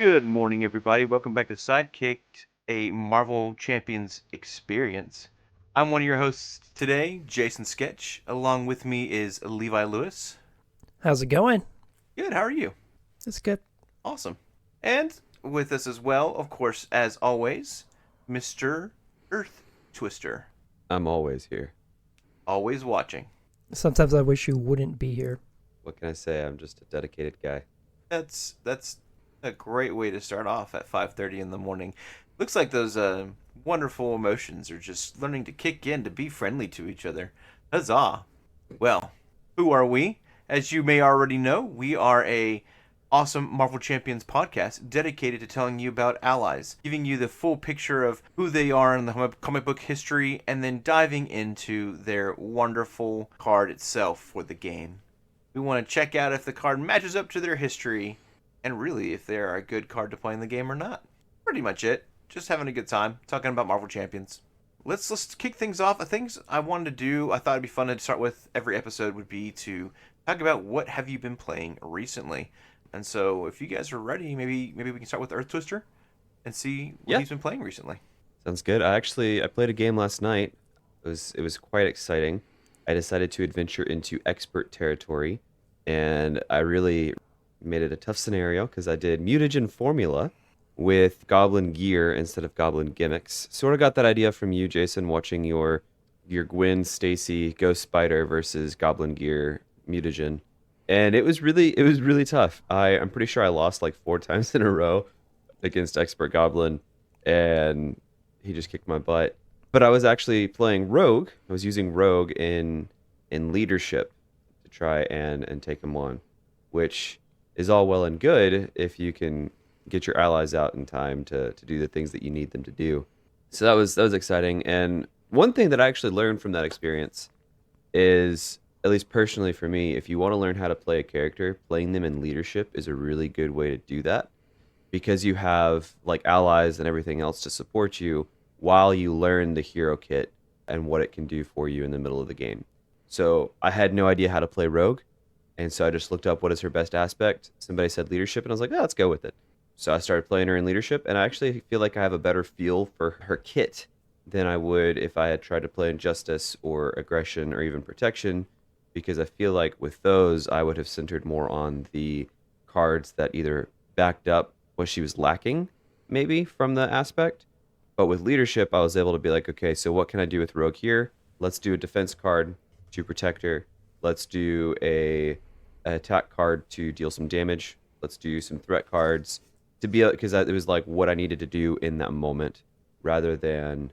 Good morning, everybody. Welcome back to Sidekicked, a Marvel Champions experience. I'm one of your hosts today, Jason Sketch. Along with me is Levi Lewis. How's it going? Good, how are you? It's good. Awesome. And with us as well, of course, as always, Mr. Earth Twister. I'm always here. Always watching. Sometimes I wish you wouldn't be here. What can I say? I'm just a dedicated guy. That's a great way to start off at 5:30 in the morning. Looks like those wonderful emotions are just learning to kick in to be friendly to each other. Huzzah! Well, who are we? As you may already know, we are a awesome Marvel Champions podcast dedicated to telling you about allies, giving you the full picture of who they are in the comic book history, and then diving into their wonderful card itself for the game. We want to check out if the card matches up to their history, and really if they're a good card to play in the game or not. Pretty much it. Just having a good time talking about Marvel Champions. Let's kick things off. Things I wanted to do, I thought it'd be fun to start with every episode would be to talk about what have you been playing recently. And so if you guys are ready, maybe we can start with Earth Twister and see what Yeah, he's been playing recently. sounds good. I played a game last night. It was quite exciting. I decided to adventure into expert territory, and I really made it a tough scenario because I did mutagen formula with goblin gear instead of goblin gimmicks. Sort of got that idea from you, Jason, watching your Gwen Stacy Ghost Spider versus goblin gear mutagen. And it was really tough. I'm pretty sure I lost like four times in a row against expert goblin, and he just kicked my butt. But I was actually playing rogue. I was using rogue in leadership to try and take him on, which is all well and good if you can get your allies out in time to do the things that you need them to do. So that was exciting. And one thing that I actually learned from that experience is, at least personally for me, if you want to learn how to play a character, playing them in leadership is a really good way to do that because you have like allies and everything else to support you while you learn the hero kit and what it can do for you in the middle of the game. So I had no idea how to play rogue, and so I just looked up what is her best aspect. Somebody said leadership, and I was like, oh, let's go with it. So I started playing her in leadership, and I actually feel like I have a better feel for her kit than I would if I had tried to play in justice or aggression or even protection, because I feel like with those I would have centered more on the cards that either backed up what she was lacking, maybe from the aspect. But with leadership, I was able to be like, okay, so what can I do with rogue here? Let's do a defense card to protect her. Let's do a attack card to deal some damage. Let's do some threat cards to be, because it was like what I needed to do in that moment, rather than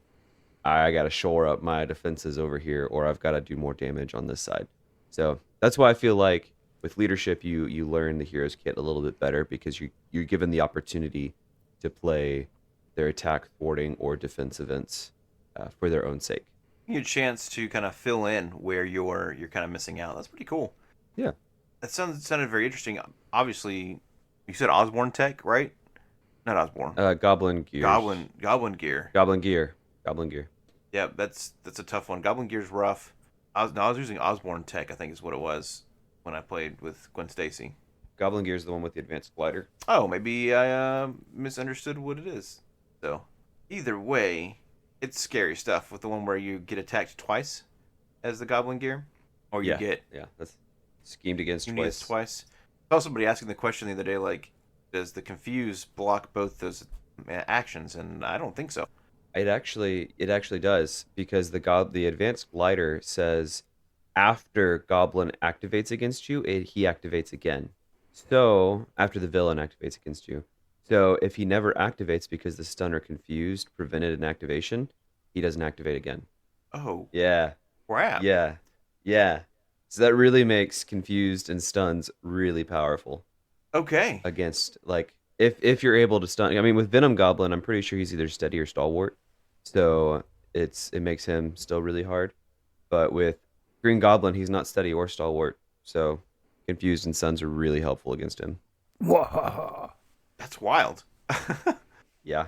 I got to shore up my defenses over here, or I've got to do more damage on this side. So that's why I feel like with leadership, you learn the hero's kit a little bit better because you're given the opportunity to play their attack, thwarting, or defense events for their own sake. You a chance to kind of fill in where you're kind of missing out. That's pretty cool. Yeah. That sounded very interesting. Obviously, you said Osborne Tech, right? Not Osborne. Goblin gears. Goblin Gear. Goblin gear. Goblin gear. Yeah, that's a tough one. Goblin Gear's rough. I was using Osborne Tech, I think is what it was when I played with Gwen Stacy. Goblin gear is the one with the advanced glider. Oh, maybe I misunderstood what it is. So, either way, it's scary stuff with the one where you get attacked twice as the Goblin Gear, or you Yeah. get Yeah. That's schemed against Unius twice. twice. I saw somebody asking the question the other day, like, does the Confuse block both those actions? And I don't think so. It actually does, because the advanced glider says after goblin activates against you, he activates again. So after the villain activates against you. So if he never activates because the stun or confused prevented an activation, he doesn't activate again. Oh, Yeah. crap. Yeah. Yeah. So that really makes confused and stuns really powerful Okay. against, like, if you're able to stun. I mean, with Venom Goblin, I'm pretty sure he's either steady or stalwart. So it makes him still really hard. But with Green Goblin, he's not steady or stalwart. So confused and stuns are really helpful against him. Whoa. That's wild. Yeah.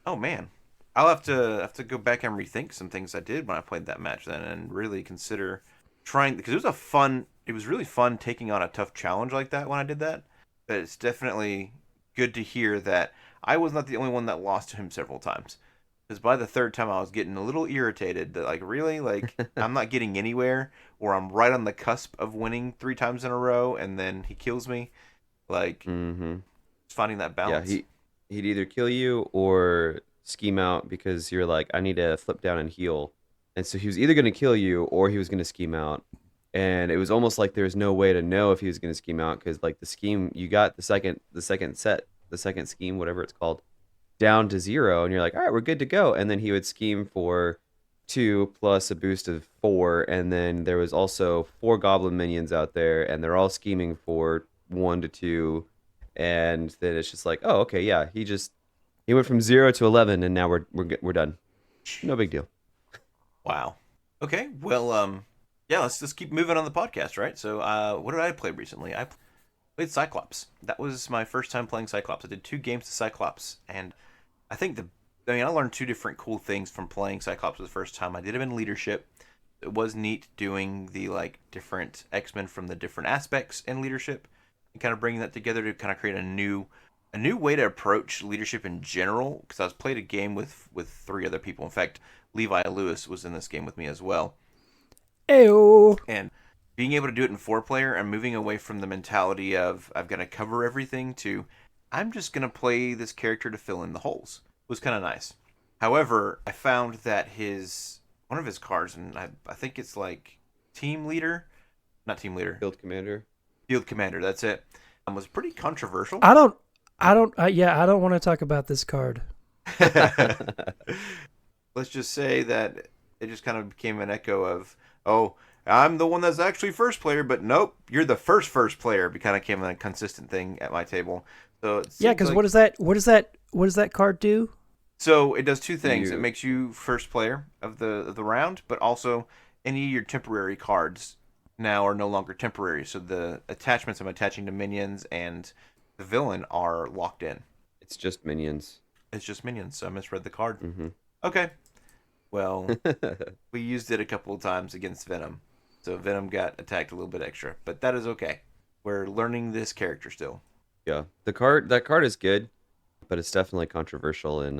Oh man, I'll have to go back and rethink some things I did when I played that match then, and really consider trying because it was really fun taking on a tough challenge like that when I did that. But it's definitely good to hear that I was not the only one that lost to him several times. Because by the third time, I was getting a little irritated that, like, really? Like, I'm not getting anywhere, or I'm right on the cusp of winning 3 times in a row, and then he kills me. Like, Mm-hmm. finding that Yeah, balance. he'd either kill you or scheme out because you're like, I need to flip down and heal. And so he was either going to kill you or he was going to scheme out. And it was almost like there was no way to know if he was going to scheme out because like the scheme you got the second scheme, whatever it's called, down to 0, and you're like, all right, we're good to go. And then he would scheme for 2 plus a boost of 4, and then there was also 4 goblin minions out there, and they're all scheming for 1 to 2, and then it's just like, oh, okay, yeah, he went from 0 to 11, and now we're done. No big deal. Wow. Okay, well, yeah, let's just keep moving on the podcast, right? So, what did I play recently? I played Cyclops. That was my first time playing Cyclops. I did 2 games to Cyclops, and I think I learned 2 different cool things from playing Cyclops for the first time. I did him in leadership. It was neat doing the like different X-Men from the different aspects in leadership, and kind of bringing that together to kind of create a new way to approach leadership in general. Because I was played a game with 3 other people. In fact, Levi Lewis was in this game with me as well. Ew. And being able to do it in 4-player and moving away from the mentality of I've got to cover everything to I'm just going to play this character to fill in the holes was kind of nice. However, I found that one of his cards, and I think it's like team leader, not team leader, Field commander. field commander, that's it, was pretty controversial. I don't want to talk about this card. Let's just say that it just kind of became an echo of, oh, I'm the one that's actually first player, but nope, you're the first player. It kind of became a consistent thing at my table. So Yeah, because what does that card do? So it does 2 things. It makes you first player of the round, but also any of your temporary cards now are no longer temporary. So the attachments I'm attaching to minions and the villain are locked in. It's just minions. It's just minions, so I misread the card. Mm-hmm. Okay. Well, we used it a couple of times against Venom. So Venom got attacked a little bit extra, but that is okay. We're learning this character still. Yeah, that card is good, but it's definitely controversial in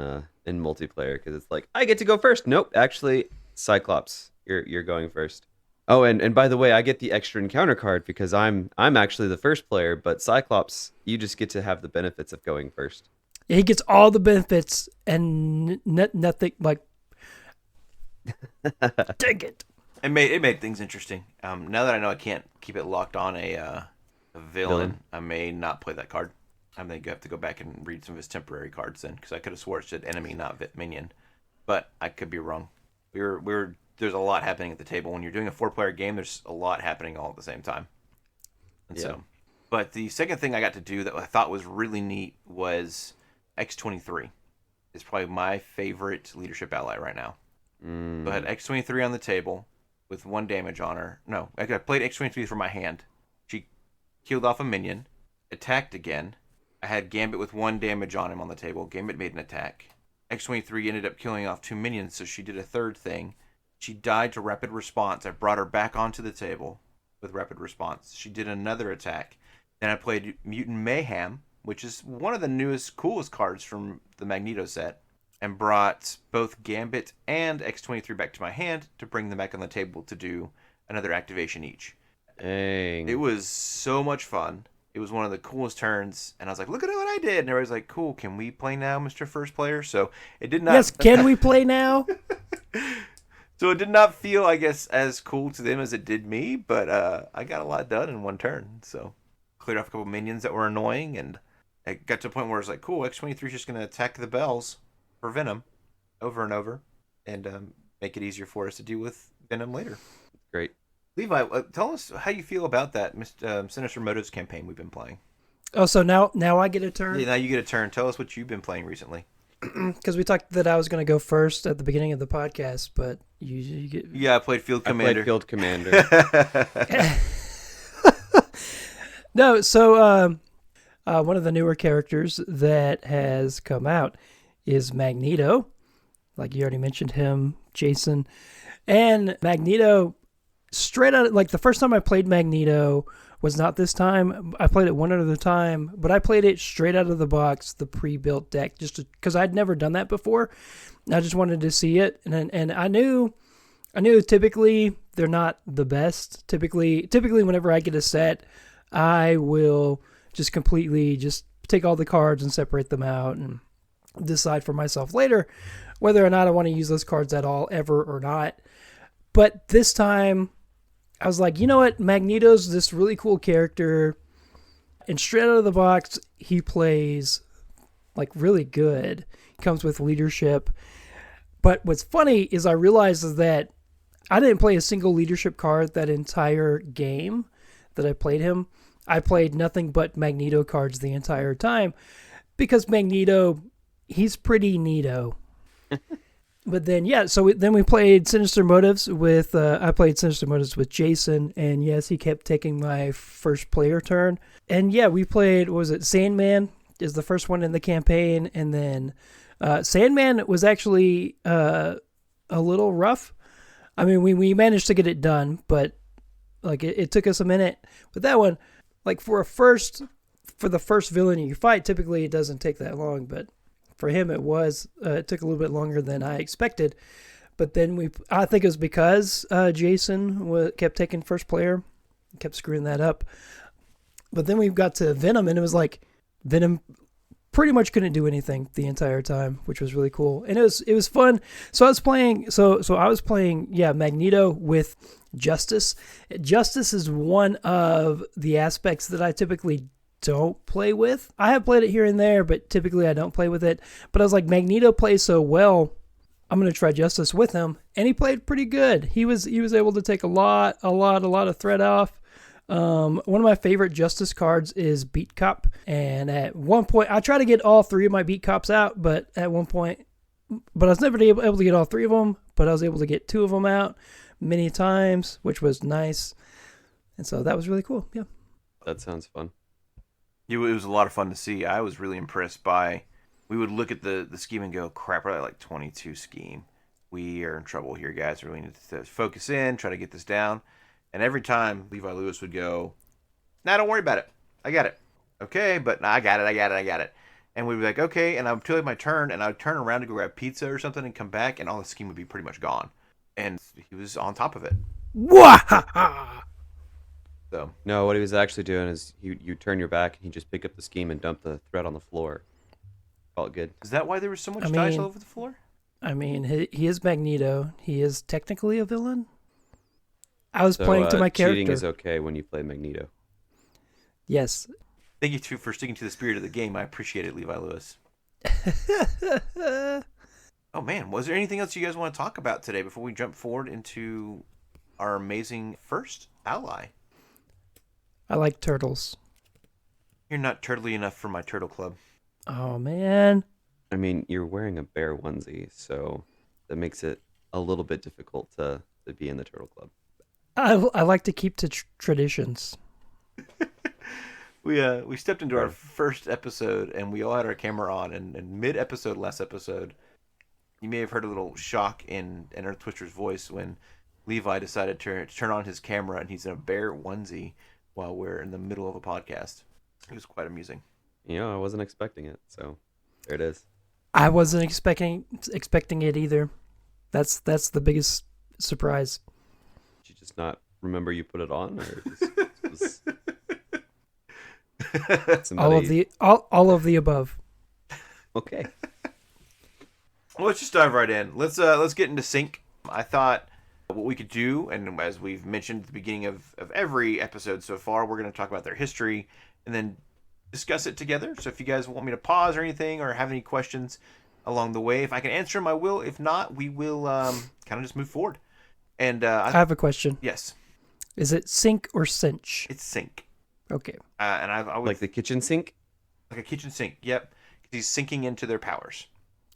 multiplayer because it's like I get to go first. Nope, actually, Cyclops, you're going first. Oh, and by the way, I get the extra encounter card because I'm actually the first player, but Cyclops, you just get to have the benefits of going first. He gets all the benefits and nothing like. Dang it! It made things interesting. Now that I know I can't keep it locked on a villain, I may not play that card. I think I have to go back and read some of his temporary cards then, because I could have swore it said enemy, not minion, but I could be wrong. There's a lot happening at the table when you're doing a 4-player game. There's a lot happening all at the same time, and so. But the second thing I got to do that I thought was really neat was X-23. It's probably my favorite leadership ally right now. So I had X-23 on the table with 1 damage on her. No, I played X-23 from my hand. She killed off a minion, attacked again. I had Gambit with 1 damage on him on the table. Gambit made an attack. X-23 ended up killing off 2 minions, so she did a 3rd thing. She died to rapid response. I brought her back onto the table with rapid response. She did another attack. Then I played Mutant Mayhem, which is one of the newest, coolest cards from the Magneto set, and brought both Gambit and X-23 back to my hand to bring them back on the table to do another activation each. Dang. It was so much fun. It was one of the coolest turns, and I was like, look at what I did. And everybody's like, cool, can we play now, Mr. First Player? So it did not... Yes, can we play now? So it did not feel, I guess, as cool to them as it did me, but I got a lot done in 1 turn. So cleared off a couple minions that were annoying, and it got to a point where I was like, cool, X-23 is just going to attack the bells for Venom over and over and make it easier for us to deal with Venom later. Great. Levi, tell us how you feel about that Sinister Motives campaign we've been playing. Oh, so now I get a turn? Yeah, now you get a turn. Tell us what you've been playing recently. Because we talked that I was going to go first at the beginning of the podcast, but you get... Yeah, I played Field Commander. I played Field Commander. No, so one of the newer characters that has come out is Magneto. Like you already mentioned him, Jason. And Magneto, straight out, like the first time I played Magneto was not this time. I played it one other time, but I played it straight out of the box, the pre-built deck, just because I'd never done that before. I just wanted to see it, and I knew typically they're not the best. Typically whenever I get a set, I will just completely just take all the cards and separate them out and decide for myself later whether or not I want to use those cards at all, ever or not. But this time, I was like, you know what? Magneto's this really cool character, and straight out of the box, he plays like really good. He comes with leadership. But what's funny is I realized that I didn't play a single leadership card that entire game that I played him. I played nothing but Magneto cards the entire time because Magneto, he's pretty neato. But then, then we played Sinister Motives with, I played Sinister Motives with Jason, and yes, he kept taking my first player turn. And yeah, we played, what was it, Sandman is the first one in the campaign, and then Sandman was actually a little rough. I mean, we managed to get it done, but like it took us a minute. With that one, like for the first villain you fight, typically it doesn't take that long, but for him it took a little bit longer than I expected. But then I think it was because Jason kept taking first player, kept screwing that up. But then we got to Venom, and it was like Venom pretty much couldn't do anything the entire time, which was really cool. And it was fun. So I was playing Magneto with Justice. Justice is one of the aspects that I typically don't play with. I have played it here and there, but typically I don't play with it. But I was like, Magneto plays so well, I'm going to try Justice with him. And he played pretty good. He was able to take a lot of threat off. One of my favorite Justice cards is Beat Cop. And at one point, I try to get all three of my Beat Cops out, but I was never able to get all three of them, but I was able to get two of them out many times, which was nice. And so that was really cool. Yeah. That sounds fun. It was a lot of fun to see. I was really impressed by, we would look at the scheme and go, crap, we're at like 22 scheme. We are in trouble here, guys. We need to focus in, try to get this down. And every time Levi Lewis would go, nah, don't worry about it. I got it. Okay, but nah, I got it. And we'd be like, okay, and I would feel like my turn, and I would turn around to go grab pizza or something and come back, and all the scheme would be pretty much gone. And he was on top of it. Wahaha! So No, what he was actually doing is you turn your back and he just pick up the scheme and dump the threat on the floor. Call it good. is that why there was so much dice all over the floor? I mean, he is Magneto. He is technically a villain. I was So playing to my character. cheating is okay when you play Magneto. Yes. Thank you for sticking to the spirit of the game. I appreciate it, Levi Lewis. Oh man, was there anything else you guys want to talk about today before we jump forward into our amazing first ally? I like turtles. You're not turtly enough for my turtle club. Oh, man. I mean, you're wearing a bear onesie, so that makes it a little bit difficult to be in the turtle club. I like to keep to traditions. We stepped into our first episode, and we all had our camera on, and mid-episode, last episode, you may have heard a little shock in Earth Twister's voice when Levi decided to turn on his camera, and he's in a bear onesie while we're in the middle of a podcast. It was quite amusing. You know, I wasn't expecting it, so there it is. I wasn't expecting it either. That's the biggest surprise. Did you just not remember you put it on, or was somebody... all of the above. Okay. Well, let's just dive right in. Let's get into Synch. I thought what we could do, and as we've mentioned at the beginning of every episode so far, we're going to talk about their history and then discuss it together. So if you guys want me to pause or anything or have any questions along the way, if I can answer them, I will. If not, we will kind of just move forward. And I have a question. Yes. Is it Synch or Cinch? It's Synch. Okay. And I would, Like the kitchen sink? like a kitchen sink. Yep. 'Cause he's sinking into their powers.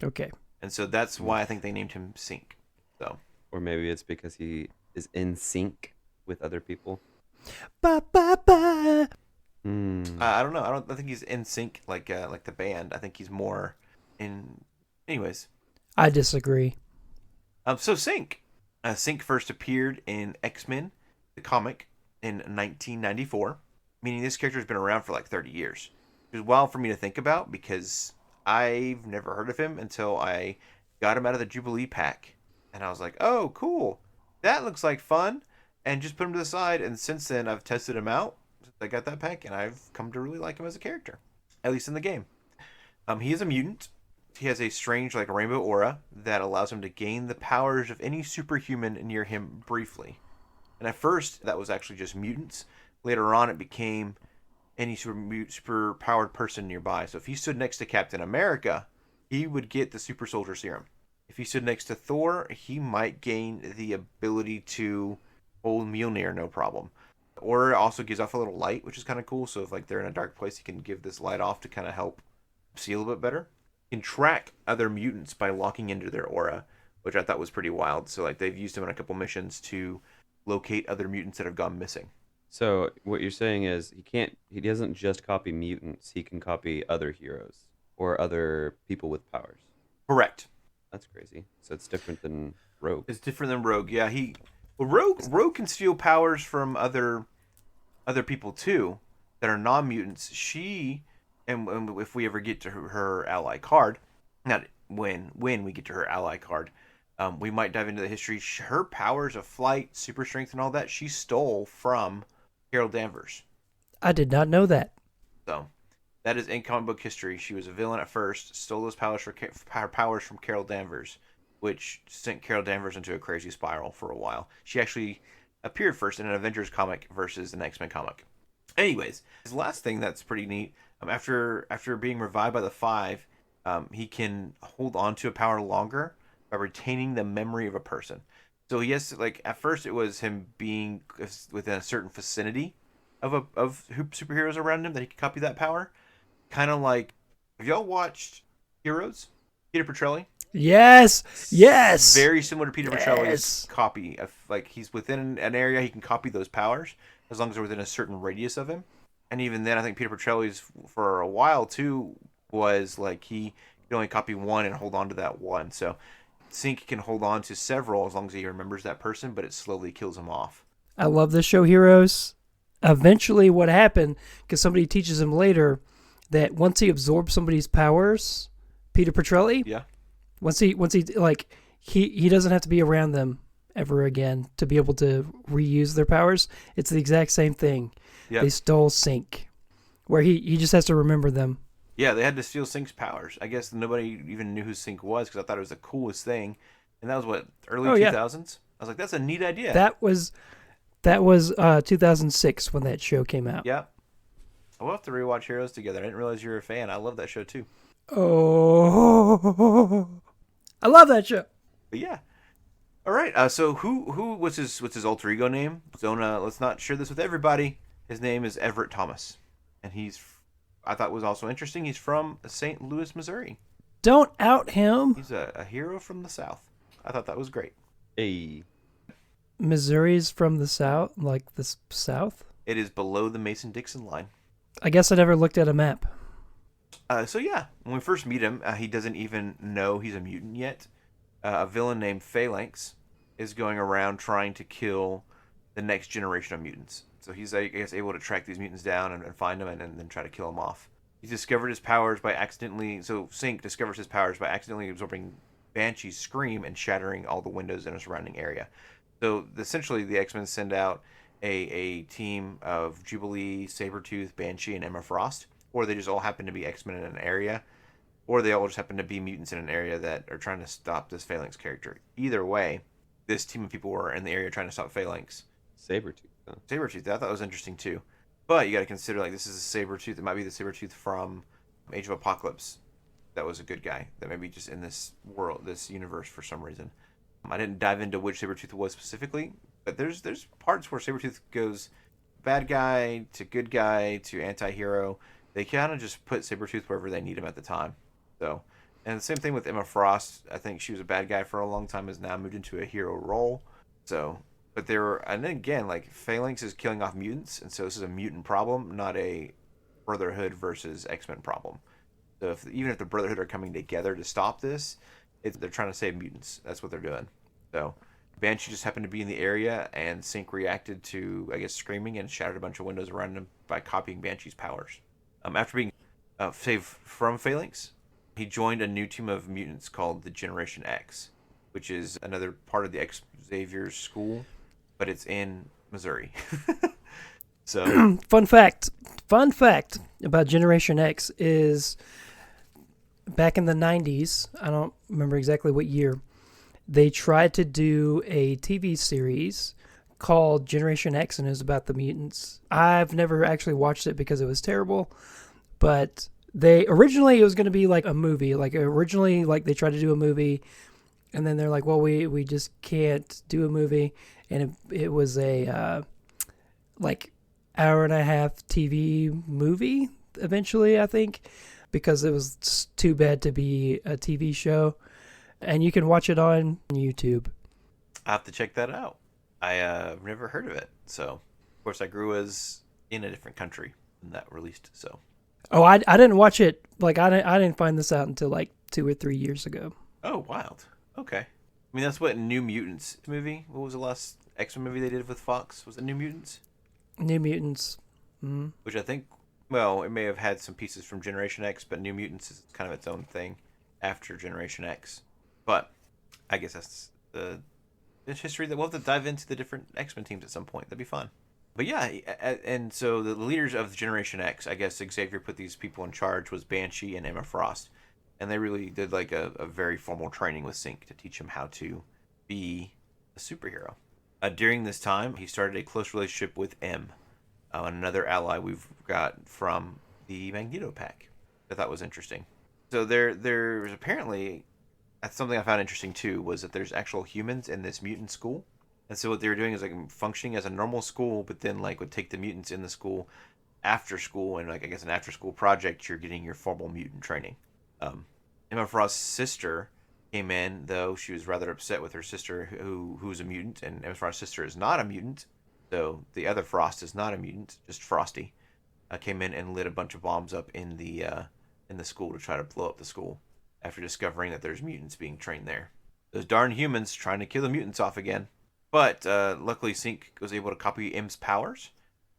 Okay. And so that's why I think they named him Synch. So. Or maybe it's because he is in sync with other people. Ba ba ba. I don't know. I think he's in sync like the band. I think he's more in. Anyways. I disagree. So Synch. Synch first appeared in X-Men, the comic, in 1994. meaning this character has been around for like 30 years. It was wild for me to think about because I've never heard of him until I got him out of the Jubilee pack. And I was like, oh, cool. That looks like fun. And just put him to the side. And since then, I've tested him out since I got that pack, and I've come to really like him as a character, at least in the game. He is a mutant. He has a strange, like, rainbow aura that allows him to gain the powers of any superhuman near him briefly. And at first, that was actually just mutants. Later on, it became any super powered person nearby. So if he stood next to Captain America, he would get the super soldier serum. If he stood next to Thor, he might gain the ability to hold Mjolnir no problem. Or it also gives off a little light, which is kind of cool. So if like they're in a dark place, he can give this light off to kind of help see a little bit better. He can track other mutants by locking into their aura, which I thought was pretty wild. So like they've used him in a couple missions to locate other mutants that have gone missing. So what you're saying is he doesn't just copy mutants, he can copy other heroes or other people with powers. Correct. That's crazy. So it's different than Rogue. It's different than Rogue. Yeah, Rogue can steal powers from other people too that are non-mutants. She and if we ever get to her ally card, not when we get to her ally card, we might dive into the history. Her powers of flight, super strength, and all that she stole from Carol Danvers. I did not know that. So that is in comic book history. She was a villain at first, stole those powers from Carol Danvers, which sent Carol Danvers into a crazy spiral for a while. She actually appeared first in an Avengers comic versus an X-Men comic. Anyways, his last thing that's pretty neat, after being revived by the Five, he can hold on to a power longer by retaining the memory of a person. So he has to, like, at first it was him being within a certain vicinity of superheroes around him that he could copy that power. Kind of like, have y'all watched Heroes? Peter Petrelli? Yes. Yes. Very similar to Peter Yes. Petrelli's copy. Like, he's within an area, he can copy those powers as long as they're within a certain radius of him. And even then, I think Peter Petrelli's, for a while too, was like he could only copy one and hold on to that one. So Synch can hold on to several as long as he remembers that person, but it slowly kills him off. I love the show Heroes. Eventually what happened, because somebody teaches him later that once he absorbs somebody's powers, Peter Petrelli, Yeah. once he like he doesn't have to be around them ever again to be able to reuse their powers. It's the exact same thing. Yeah. They stole Synch, where he just has to remember them. Yeah, they had to steal Sync's powers. I guess nobody even knew who Synch was because I thought it was the coolest thing. And that was what, early 2000s? I was like, that's a neat idea. That was 2006 when that show came out. Yeah. We'll have to rewatch Heroes together. I didn't realize you were a fan. I love that show too. Oh, I love that show. But yeah. All right. So what's his alter ego name? Zona. Let's not share this with everybody. His name is Everett Thomas, and I thought was also interesting. He's from St. Louis, Missouri. Don't out him. He's a hero from the South. I thought that was great. Hey. Missouri's from the South, like the South? It is below the Mason-Dixon line. I guess I never looked at a map. So yeah, when we first meet him, he doesn't even know he's a mutant yet. A villain named Phalanx is going around trying to kill the next generation of mutants. So he's, I guess, able to track these mutants down and find them and then try to kill them off. He's discovered his powers by accidentally... So Synch discovers his powers by accidentally absorbing Banshee's scream and shattering all the windows in a surrounding area. So essentially, the X-Men send out a team of Jubilee, Sabretooth, Banshee, and Emma Frost. Or they just all happen to be X-Men in an area. Or they all just happen to be mutants in an area that are trying to stop this Phalanx character. Either way, this team of people were in the area trying to stop Phalanx. Sabretooth, huh? Sabretooth, I thought that was interesting too. But you got to consider, like, this is a Sabretooth. It might be the Sabretooth from Age of Apocalypse. That was a good guy. That may be just in this world, this universe for some reason. I didn't dive into which Sabretooth it was specifically, but there's parts where Sabretooth goes bad guy to good guy to anti-hero. They kind of just put Sabretooth wherever they need him at the time. So, and the same thing with Emma Frost. I think she was a bad guy for a long time, has now moved into a hero role. So, but there were, and then again, like, Phalanx is killing off mutants, and so this is a mutant problem, not a Brotherhood versus X-Men problem. So even if the Brotherhood are coming together to stop this, they're trying to save mutants. That's what they're doing. So Banshee just happened to be in the area, and Synch reacted to, I guess, screaming and shattered a bunch of windows around him by copying Banshee's powers. After being saved from Phalanx, he joined a new team of mutants called the Generation X, which is another part of the Xavier's school, but it's in Missouri. So, Fun fact about Generation X is back in the 90s, I don't remember exactly what year, they tried to do a TV series called Generation X, and it was about the mutants. I've never actually watched it because it was terrible, but originally it was going to be like a movie. Like originally, like they tried to do a movie, and then they're like, well, we just can't do a movie, and it was a like hour and a half TV movie eventually, I think, because it was too bad to be a TV show. And you can watch it on YouTube. I have to check that out. I've never heard of it. So, of course, I grew as in a different country when that released. So, Oh, I didn't watch it. Like I didn't find this out until like 2 or 3 years ago. oh, wild. Okay. I mean, that's what New Mutants movie. What was the last X-Men movie they did with Fox? Was it New Mutants? New Mutants. Which I think, well, it may have had some pieces from Generation X, but New Mutants is kind of its own thing after Generation X. But I guess that's the history that we'll have to dive into the different X-Men teams at some point. That'd be fun. But yeah, and so the leaders of Generation X, I guess Xavier put these people in charge, was Banshee and Emma Frost. And they really did like a very formal training with Synch to teach him how to be a superhero. During this time, he started a close relationship with M, another ally we've got from the Magneto pack. I thought was interesting. So there's apparently, that's something I found interesting too, was that there's actual humans in this mutant school. And so what they were doing is like functioning as a normal school, but then like would take the mutants in the school after school, and like I guess an after school project, you're getting your formal mutant training. Emma Frost's sister came in, though she was rather upset with her sister who's a mutant, and Emma Frost's sister is not a mutant. So the other Frost is not a mutant, just Frosty. Came in and lit a bunch of bombs up in the school to try to blow up the school after discovering that there's mutants being trained there. Those darn humans trying to kill the mutants off again. But luckily Synch was able to copy M's powers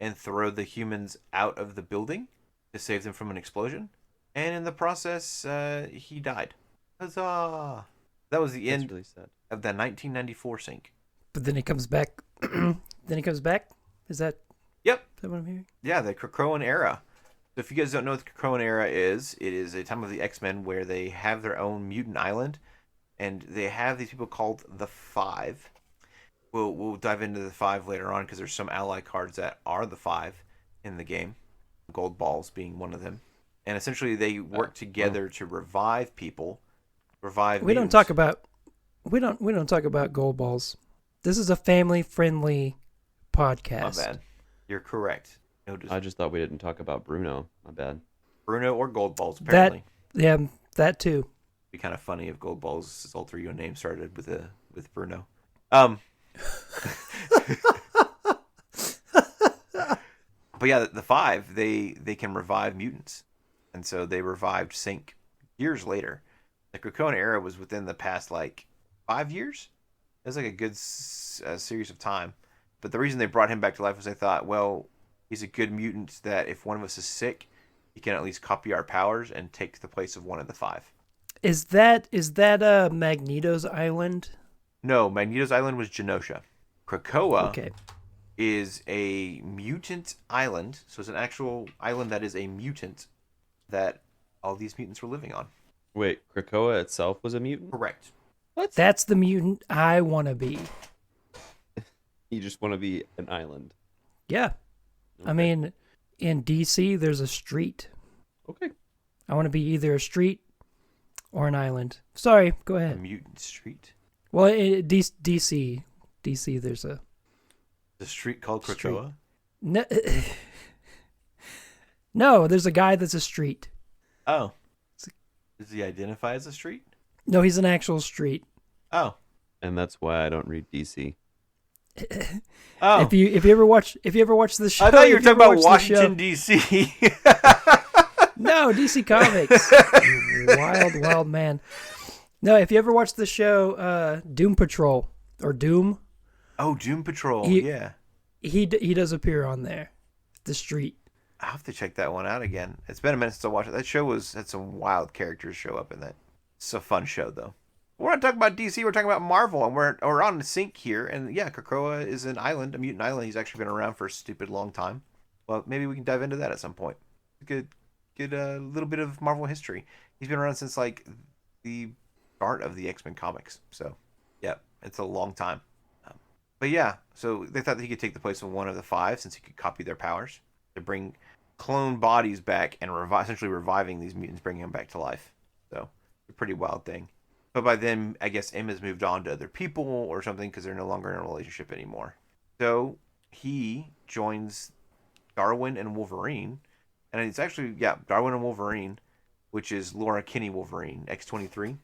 and throw the humans out of the building to save them from an explosion. And in the process, he died. Huzzah! That was the That's end really sad. of the 1994 Synch. But then he comes back. Is that Yep. what I'm hearing? Yeah, the Krakoan era. So if you guys don't know what the Krakoan era is, it is a time of the X-Men where they have their own mutant island, and they have these people called the Five. We'll dive into the Five later on because there's some ally cards that are the Five in the game. Gold Balls being one of them. And essentially they work together to revive people. Revive We don't mutants. talk about gold balls. This is a family-friendly podcast. My bad. You're correct. No, I just thought we didn't talk about Bruno. My bad. Bruno or Gold Balls, apparently. That too. It'd be kind of funny if Gold Balls' alter ego name started with Bruno. But yeah, the Five, they can revive mutants. And so they revived Synch years later. The Krakoan era was within the past, 5 years? It was like a good series of time. But the reason they brought him back to life was they thought, well, he's a good mutant that if one of us is sick, he can at least copy our powers and take the place of one of the Five. Is that Magneto's island? No, Magneto's island was Genosha. Krakoa Okay. is a mutant island. So it's an actual island that is a mutant that all these mutants were living on. Wait, Krakoa itself was a mutant? Correct. What? That's the mutant I want to be. You just want to be an island. Yeah. I Okay. mean, in DC, there's a street. Okay. I want to be either a street or an island. Sorry, go A ahead. mutant street. Well, DC, there's a The street called Street. Krakoa? no, no. There's a guy that's a street. Oh. Does he identify as a street? No, he's an actual street. Oh. And that's why I don't read DC. Oh. If you ever watch the show, I thought you were if talking ever about watched the show- Washington, D.C. No, DC Comics. You wild man. No, if you ever watch the show Doom Patrol, or Doom. Oh, Doom Patrol. He Yeah. he does appear on there, the street. I'll have to check that one out again. It's been a minute since I watched it. That show had some wild characters show up in that. It's a fun show though. We're not talking about DC. We're talking about Marvel, and we're on Synch here. And yeah, Krakoa is an island, a mutant island. He's actually been around for a stupid long time. Well, maybe we can dive into that at some point. Good little bit of Marvel history. He's been around since like the start of the X-Men comics. So yeah, it's a long time. But yeah, so they thought that he could take the place of one of the five since he could copy their powers to bring clone bodies back and essentially reviving these mutants, bringing them back to life. So it's a pretty wild thing. But by then, I guess M has moved on to other people or something because they're no longer in a relationship anymore. So he joins Darwin and Wolverine, and it's actually Darwin and Wolverine, which is Laura Kinney Wolverine X-23,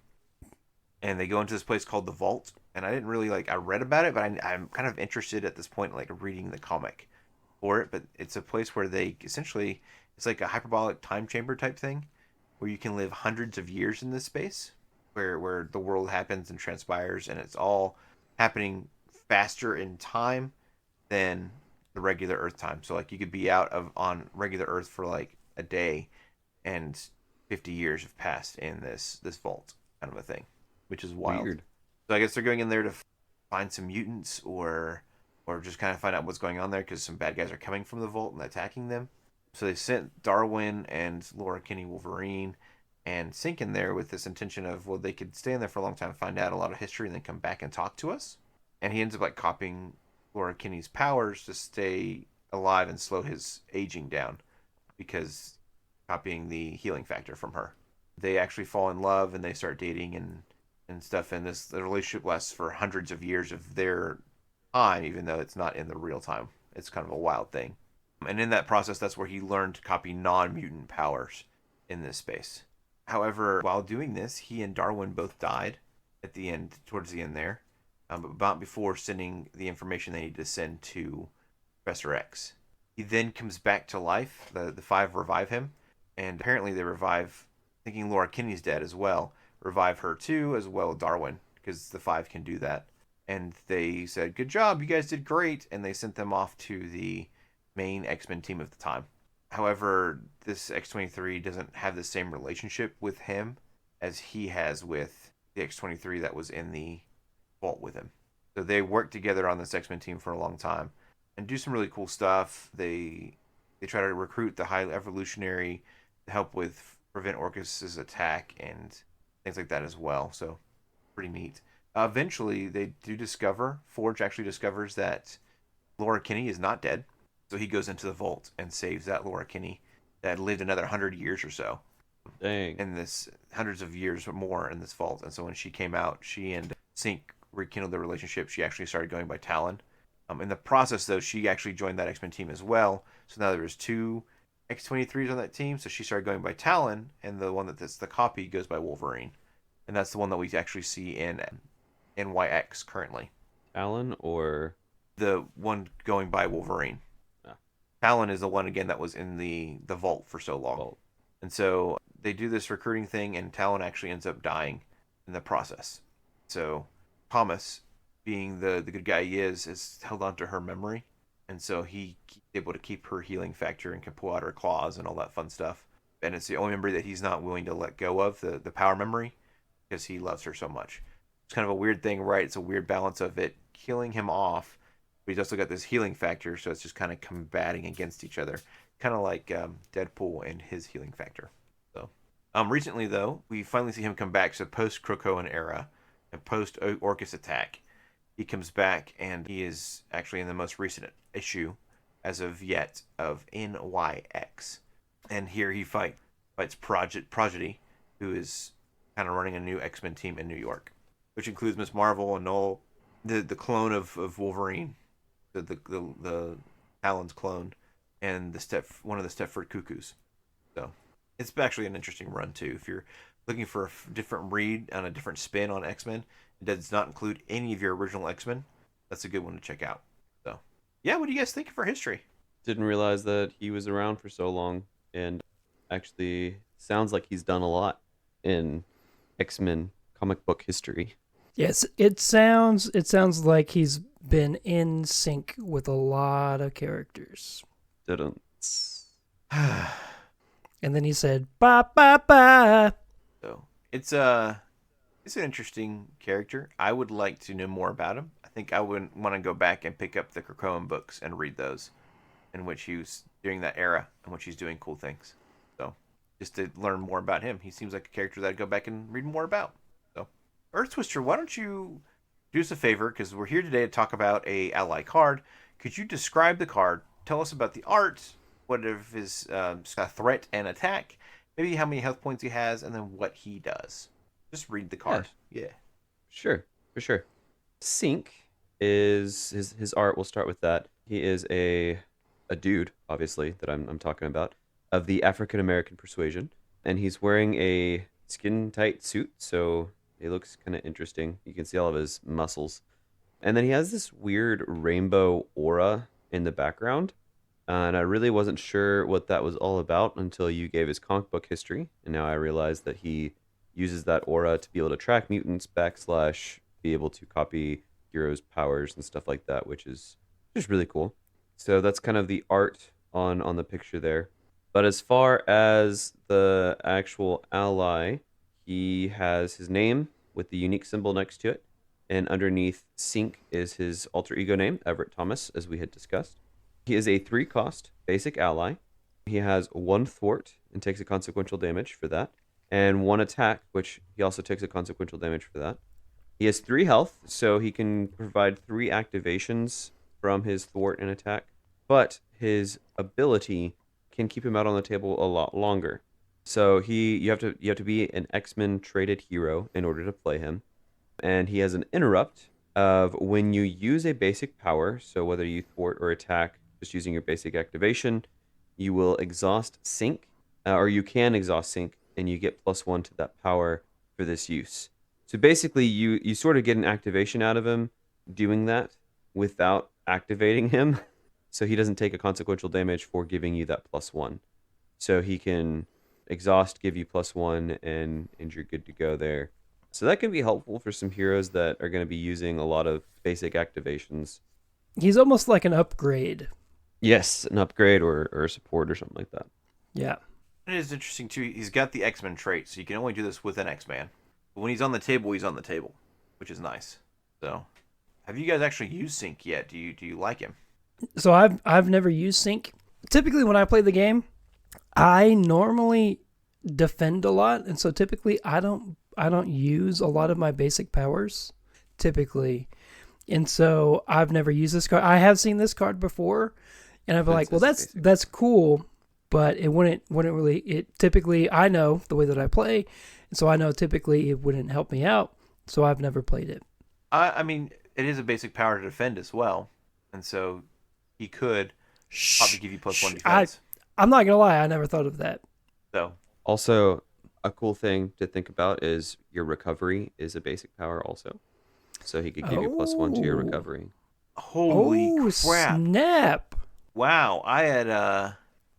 and they go into this place called the Vault. And I didn't really I read about it, but I'm kind of interested at this point, like reading the comic for it. But it's a place where they essentially it's like a hyperbolic time chamber type thing, where you can live hundreds of years in this space, where the world happens and transpires, and it's all happening faster in time than the regular Earth time. So like you could be out of on regular Earth for like a day, and 50 years have passed in this vault kind of a thing, which is wild. Weird. So I guess they're going in there to find some mutants or just kind of find out what's going on there because some bad guys are coming from the vault and attacking them. So they sent Darwin and Laura Kinney Wolverine and Synch in there with this intention of, well, they could stay in there for a long time, find out a lot of history, and then come back and talk to us. And he ends up like copying Laura Kinney's powers to stay alive and slow his aging down because copying the healing factor from her. They actually fall in love and they start dating and stuff, and the relationship lasts for hundreds of years of their time, even though it's not in the real time. It's kind of a wild thing. And in that process, that's where he learned to copy non-mutant powers in this space. However, while doing this, he and Darwin both died at the end, towards the end there, but about before sending the information they need to send to Professor X. He then comes back to life. The five revive him, and apparently they revive, thinking Laura Kinney's dead as well, revive her too, as well as Darwin, because the five can do that. And they said, good job, you guys did great, and they sent them off to the main X-Men team of the time. However, this X-23 doesn't have the same relationship with him as he has with the X-23 that was in the vault with him. So they work together on this X-Men team for a long time and do some really cool stuff. They try to recruit the High Evolutionary to help with prevent Orcus's attack and things like that as well. So pretty neat. Eventually, they do discover, Forge actually discovers that Laura Kinney is not dead. So he goes into the vault and saves that Laura Kinney that lived another 100 years or so. Dang. In this, hundreds of years or more in this vault. And so when she came out, she and Synch rekindled their relationship. She actually started going by Talon. In the process, though, she actually joined that X-Men team as well. So now there was two X-23s on that team. So she started going by Talon, and the one that's the copy goes by Wolverine. And that's the one that we actually see in NYX currently. Talon or the one going by Wolverine. Talon is the one again that was in the vault for so long. Vault. And so they do this recruiting thing, and Talon actually ends up dying in the process. So Thomas, being the good guy he is held on to her memory, and so he's able to keep her healing factor and can pull out her claws and all that fun stuff. And it's the only memory that he's not willing to let go of, the power memory, because he loves her so much. It's kind of a weird thing, right? It's a weird balance of it killing him off, but he's also got this healing factor, so it's just kind of combating against each other. Kind of like Deadpool and his healing factor. So, recently, though, we finally see him come back. So post-Krakoan era and post-Orcus attack, he comes back, and he is actually in the most recent issue, as of yet, of NYX. And here he fights Prodigy, who is kind of running a new X-Men team in New York, which includes Miss Marvel and Null, the clone of Wolverine, the Talon's clone, and one of the Stepford Cuckoos. So it's actually an interesting run too. If you're looking for a different read on a different spin on X-Men, it does not include any of your original X-Men. That's a good one to check out. So yeah, what do you guys think for history? didn't realize that he was around for so long, and actually sounds like he's done a lot in X-Men comic book history. Yes, it sounds like he's been in sync with a lot of characters. Didn't. And then he said, "Ba ba ba." So it's it's an interesting character. I would like to know more about him. I think I would want to go back and pick up the Krakoan books and read those, in which he was during that era in which he's doing cool things. So just to learn more about him, he seems like a character that I'd go back and read more about. So Earth Twister, why don't you do us a favor, because we're here today to talk about a ally card. Could you describe the card? Tell us about the art, what of his threat and attack, maybe how many health points he has, and then what he does. Just read the Yeah, card. Yeah. sure, for sure. Synch is his art. We'll start with that. He is a dude, obviously, that I'm talking about, of the African American persuasion, and he's wearing a skin tight suit, so he looks kind of interesting. You can see all of his muscles, and then he has this weird rainbow aura in the background, and I really wasn't sure what that was all about until you gave his comic book history, and now I realize that he uses that aura to be able to track mutants backslash be able to copy heroes' powers and stuff like that, which is just really cool. So that's kind of the art on the picture there. But as far as the actual ally, he has his name with the unique symbol next to it, and underneath Sync is his alter ego name, Everett Thomas, as we had discussed. He is a 3-cost basic ally. He has 1 thwart and takes a consequential damage for that, and 1 attack, which he also takes a consequential damage for that. He has 3 health, so he can provide 3 activations from his thwart and attack, but his ability can keep him out on the table a lot longer. So you have to be an X-Men traded hero in order to play him, and he has an interrupt of when you use a basic power, so whether you thwart or attack just using your basic activation, you will exhaust sync, or you can exhaust sync, and you get +1 to that power for this use. So basically, you sort of get an activation out of him doing that without activating him, so he doesn't take a consequential damage for giving you that +1. So he can exhaust, give you +1, and you're good to go there. So that can be helpful for some heroes that are going to be using a lot of basic activations. He's almost like an upgrade. Yes, an upgrade or a support or something like that. Yeah. It is interesting too. He's got the X Men trait, so you can only do this with an X Man. But when he's on the table, he's on the table, which is nice. So, have you guys actually used Sync yet? Do you like him? So I've never used sync. Typically when I play the game, I normally defend a lot, and so typically I don't use a lot of my basic powers typically. And so I've never used this card. I have seen this card before, and I've been like, well, that's cool, but it wouldn't really. It typically I know the way that I play, and so I know typically it wouldn't help me out. So I've never played it. I mean, it is a basic power to defend as well, and so he could probably Shh, give you +1 shh. I defense. I'm not gonna lie, I never thought of that. So, Also, a cool thing to think about is your recovery is a basic power also. So he could give you +1 to your Oh, recovery. holy oh crap! snap! Wow, I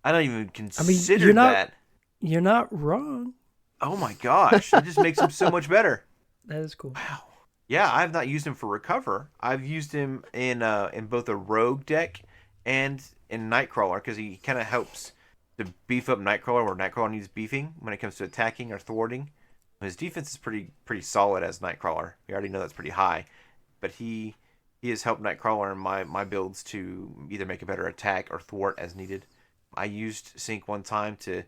don't even I mean, consider that. you're not wrong. Oh my gosh, that just makes him so much better. That is cool. Wow. Yeah, I've not used him for recover. I've used him in both a rogue deck and in Nightcrawler because he kind of helps to beef up Nightcrawler where Nightcrawler needs beefing when it comes to attacking or thwarting. His defense is pretty solid as Nightcrawler. We already know that's pretty high, but he has helped Nightcrawler in my builds to either make a better attack or thwart as needed. I used Sync one time to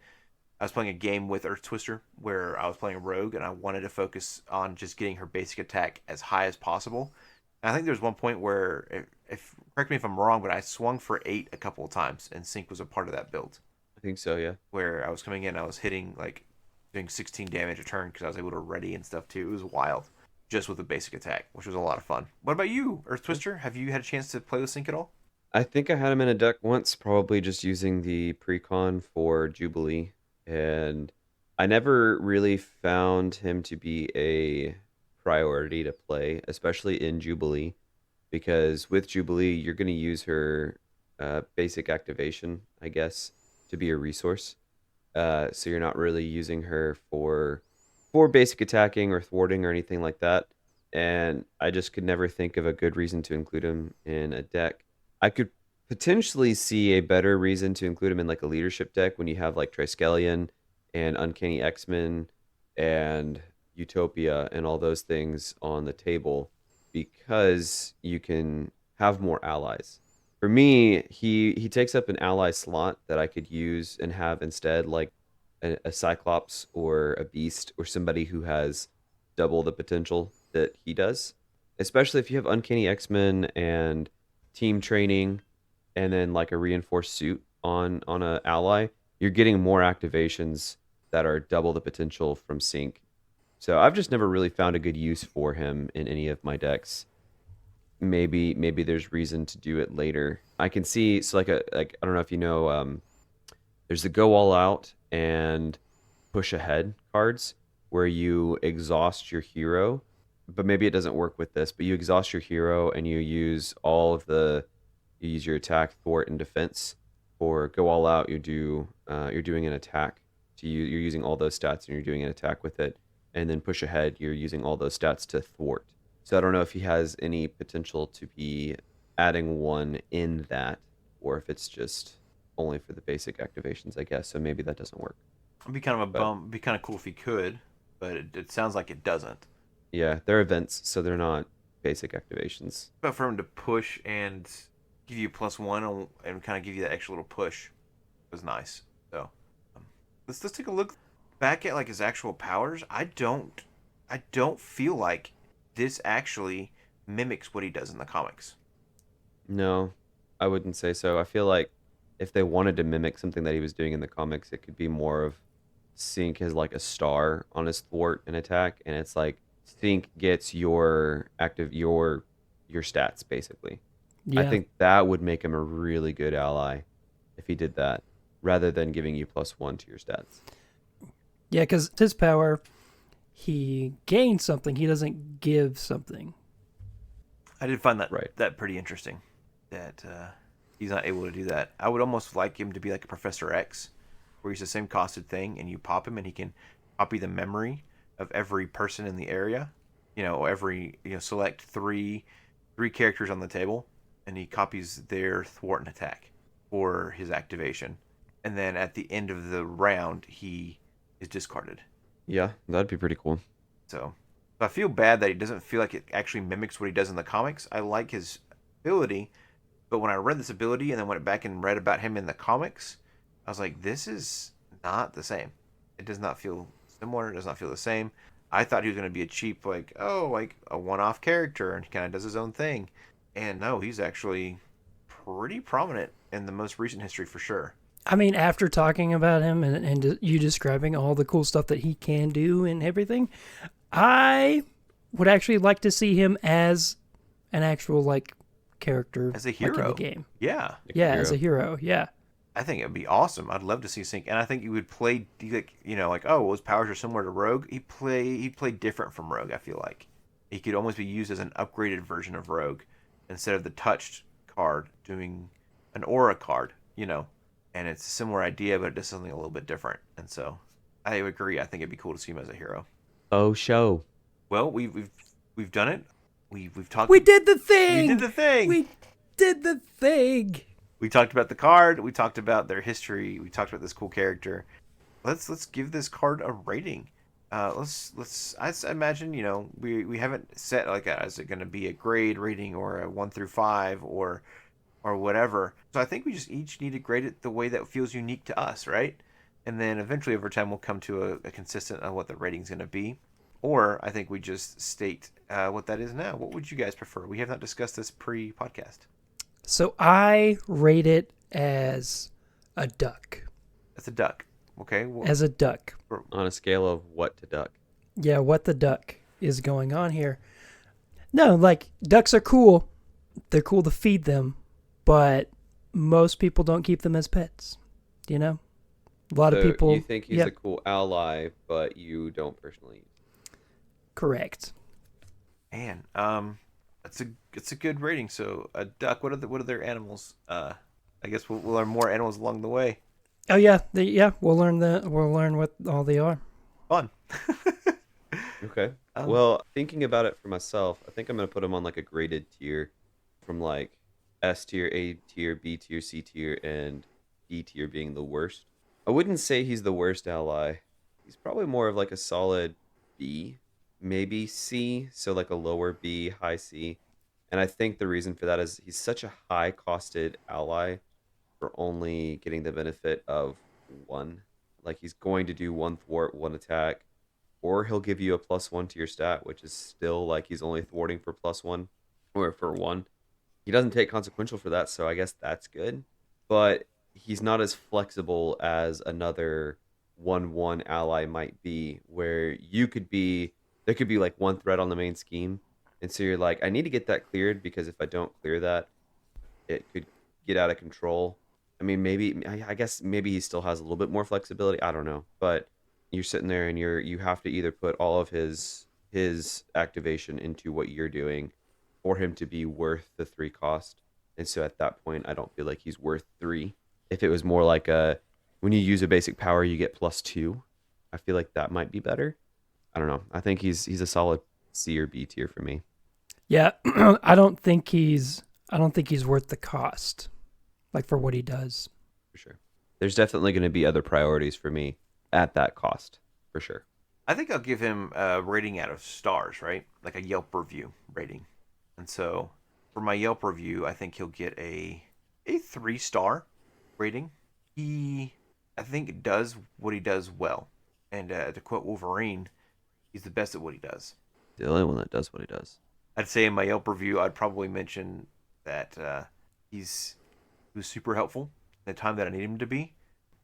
I was playing a game with Earth Twister where I was playing Rogue and I wanted to focus on just getting her basic attack as high as possible. And I think there was one point where, if correct me if I'm wrong, but I swung for 8 a couple of times and Sync was a part of that build I think so, yeah. where I was coming in, I was hitting like doing 16 damage a turn because I was able to ready and stuff too. It was wild, just with a basic attack, which was a lot of fun. What about you, Earth Twister? Have you had a chance to play with Sync at all? I think I had him in a deck once, probably just using the precon for Jubilee, and I never really found him to be a priority to play, especially in Jubilee, because with Jubilee, you're going to use her basic activation, I guess, to be a resource. So you're not really using her for basic attacking or thwarting or anything like that. and I just could never think of a good reason to include him in a deck. I could potentially see a better reason to include him in like a leadership deck when you have like Triskelion and Uncanny X-Men and Utopia and all those things on the table because you can have more allies. For me, he takes up an ally slot that I could use and have instead like a Cyclops or a Beast or somebody who has double the potential that he does. Especially if you have Uncanny X-Men and team training and then like a reinforced suit on a ally, you're getting more activations that are double the potential from Sync. So I've just never really found a good use for him in any of my decks. Maybe there's reason to do it later. I can see so like I don't know if you know there's the go all out and push ahead cards where you exhaust your hero, but maybe it doesn't work with this, but you exhaust your hero and you use you use your attack, thwart, and defense. For go all out, you're doing an attack. So you're using all those stats and you're doing an attack with it. And then push ahead, you're using all those stats to thwart. So I don't know if he has any potential to be adding one in that, or if it's just only for the basic activations, I guess. So maybe that doesn't work. It'd be kind of a But bum. It'd be kind of cool if he could, but it sounds like it doesn't. yeah, they're events, so they're not basic activations. But for him to push and give you +1 and kind of give you that extra little push was nice. So um, let's take a look back at like his actual powers. I don't feel like this actually mimics what he does in the comics. No, I wouldn't say so. I feel like if they wanted to mimic something that he was doing in the comics, it could be more of Sync has like a star on his thwart and attack, and it's like Sync gets your stats basically. I Yeah. think that would make him a really good ally if he did that, rather than giving you +1 to your stats. Yeah, because his power, he gains something. He doesn't give something. I did find that Right. pretty interesting. That he's not able to do that. I would almost like him to be like a Professor X, where he's the same costed thing, and you pop him, and he can copy the memory of every person in the area. Select three characters on the table, and he copies their thwart and attack for his activation. And then at the end of the round, he is discarded. Yeah, that'd be pretty cool. So I feel bad that he doesn't feel like it actually mimics what he does in the comics. I like his ability, but when I read this ability and then went back and read about him in the comics, I was like, this is not the same. It does not feel similar. It does not feel the same. I thought he was going to be a cheap, like a one-off character, and he kind of does his own thing. And no, he's actually pretty prominent in the most recent history for sure. I mean, after talking about him and you describing all the cool stuff that he can do and everything, I would actually like to see him as an actual like character As a like in hero. the game. Yeah, Like Yeah, hero. as a hero. Yeah. I think it'd be awesome. I'd love to see Sync, and I think you would play like oh, well, his powers are similar to Rogue. He'd play different from Rogue. I feel like he could almost be used as an upgraded version of Rogue instead of the touched card doing an aura card. And it's a similar idea, but it does something a little bit different. And so I agree. I think it'd be cool to see him as a hero. Oh, show. Well, we've done it. We've talked. We did the thing. We did the thing. We did the thing. We talked about the card. We talked about their history. We talked about this cool character. Let's give this card a rating. Let's. I imagine we haven't set like is it going to be a grade rating or a 1 through 5 or whatever. So I think we just each need to grade it the way that feels unique to us, right? And then eventually over time we'll come to a consistent on what the rating's going to be. Or I think we just state what that is now. What would you guys prefer? We have not discussed this pre-podcast. So I rate it as a duck. That's a duck. Okay. Well, As a duck. On a scale of what to duck? Yeah, what the duck is going on here? No, like ducks are cool. They're cool to feed them, but most people don't keep them as pets. A lot of So people. you think he's Yep, a cool ally, but you don't personally. correct. man, it's a good rating. So a duck. What are their animals? I guess we'll learn more animals along the way. Oh yeah, yeah. We'll learn what all they are. Fun. Okay. Um, Well, thinking about it for myself, I think I'm gonna put him on like a graded tier from like S tier, A tier, B tier, C tier, and D tier being the worst. I wouldn't say he's the worst ally. He's probably more of like a solid B, maybe C, so like a lower B, high C. And I think the reason for that is he's such a high costed ally for only getting the benefit of one. Like he's going to do one thwart, one attack, or he'll give you a +1 to your stat, which is still like he's only thwarting for +1 or for one. He doesn't take consequential for that, so I guess that's good. But he's not as flexible as another 1/1 ally might be, where you could be there could be like one threat on the main scheme, and so you're like, I need to get that cleared because if I don't clear that, it could get out of control. I mean, maybe I guess maybe he still has a little bit more flexibility. I don't know, but you're sitting there and you have to either put all of his activation into what you're doing for him to be worth the 3 cost. And so at that point, I don't feel like he's worth 3. If it was more like a when you use a basic power, you get +2. I feel like that might be better. I don't know. I think he's a solid C or B tier for me Yeah, I don't think he's worth the cost, like for what he does. for sure. There's definitely going to be other priorities for me at that cost for sure. I think I'll give him a rating out of stars, right? Like a Yelp review rating. And so for my Yelp review, I think he'll get a 3-star rating. He, I think, does what he does well. And to quote Wolverine, he's the best at what he does. The only one that does what he does. I'd say in my Yelp review, I'd probably mention that he's he was super helpful in the time that I needed him to be,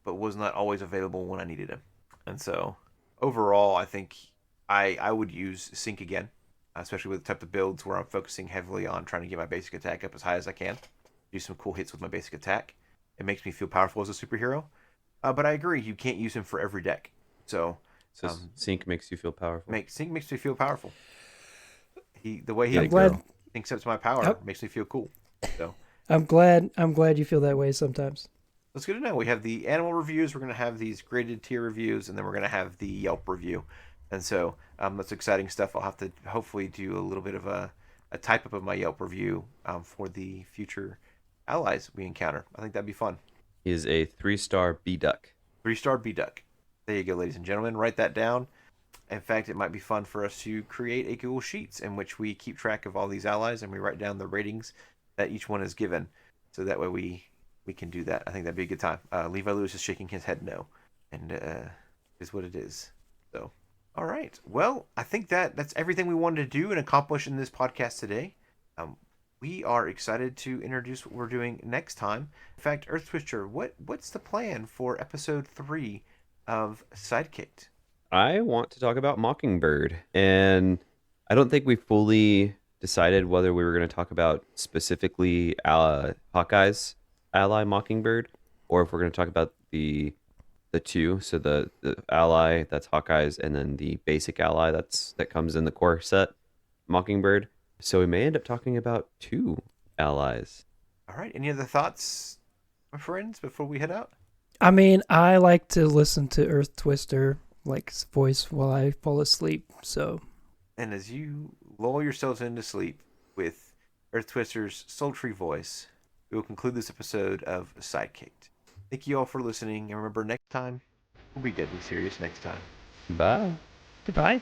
but was not always available when I needed him. And so overall, I think I would use Sync again, especially with the type of builds where I'm focusing heavily on trying to get my basic attack up as high as I can. Do some cool hits with my basic attack. It makes me feel powerful as a superhero. But I agree, you can't use him for every deck. So So Sync makes you feel powerful. Sync makes me feel powerful. The way he Get I'm it, glad. girl. accepts my power Yep. makes me feel cool. So I'm glad you feel that way sometimes. that's good to know. We have the animal reviews. We're going to have these graded tier reviews, and then we're going to have the Yelp review. And so that's exciting stuff. I'll have to hopefully do a little bit of a type up of my Yelp review for the future allies we encounter. I think that'd be fun. He is a 3-star B duck. 3-star B Duck. There you go, ladies and gentlemen. Write that down. In fact, it might be fun for us to create a Google Sheets in which we keep track of all these allies and we write down the ratings that each one is given. So that way we can do that. I think that'd be a good time. Levi Lewis is shaking his head no, and is what it is. So, all right. Well, I think that's everything we wanted to do and accomplish in this podcast today. We are excited to introduce what we're doing next time. In fact, Earth Twister, what's the plan for episode 3 of Sidekicked? I want to talk about Mockingbird, and I don't think we fully decided whether we were going to talk about specifically Hawkeye's ally Mockingbird, or if we're going to talk about the two, so the ally that's Hawkeye's, and then the basic ally that comes in the core set, Mockingbird. So we may end up talking about 2 allies. All right. Any other thoughts, my friends, before we head out? I mean, I like to listen to Earth Twister like voice while I fall asleep. So And as you lull yourselves into sleep with Earth Twister's sultry voice, we will conclude this episode of Sidekicked. Thank you all for listening, and remember, next time, we'll be deadly serious next time. Bye. goodbye.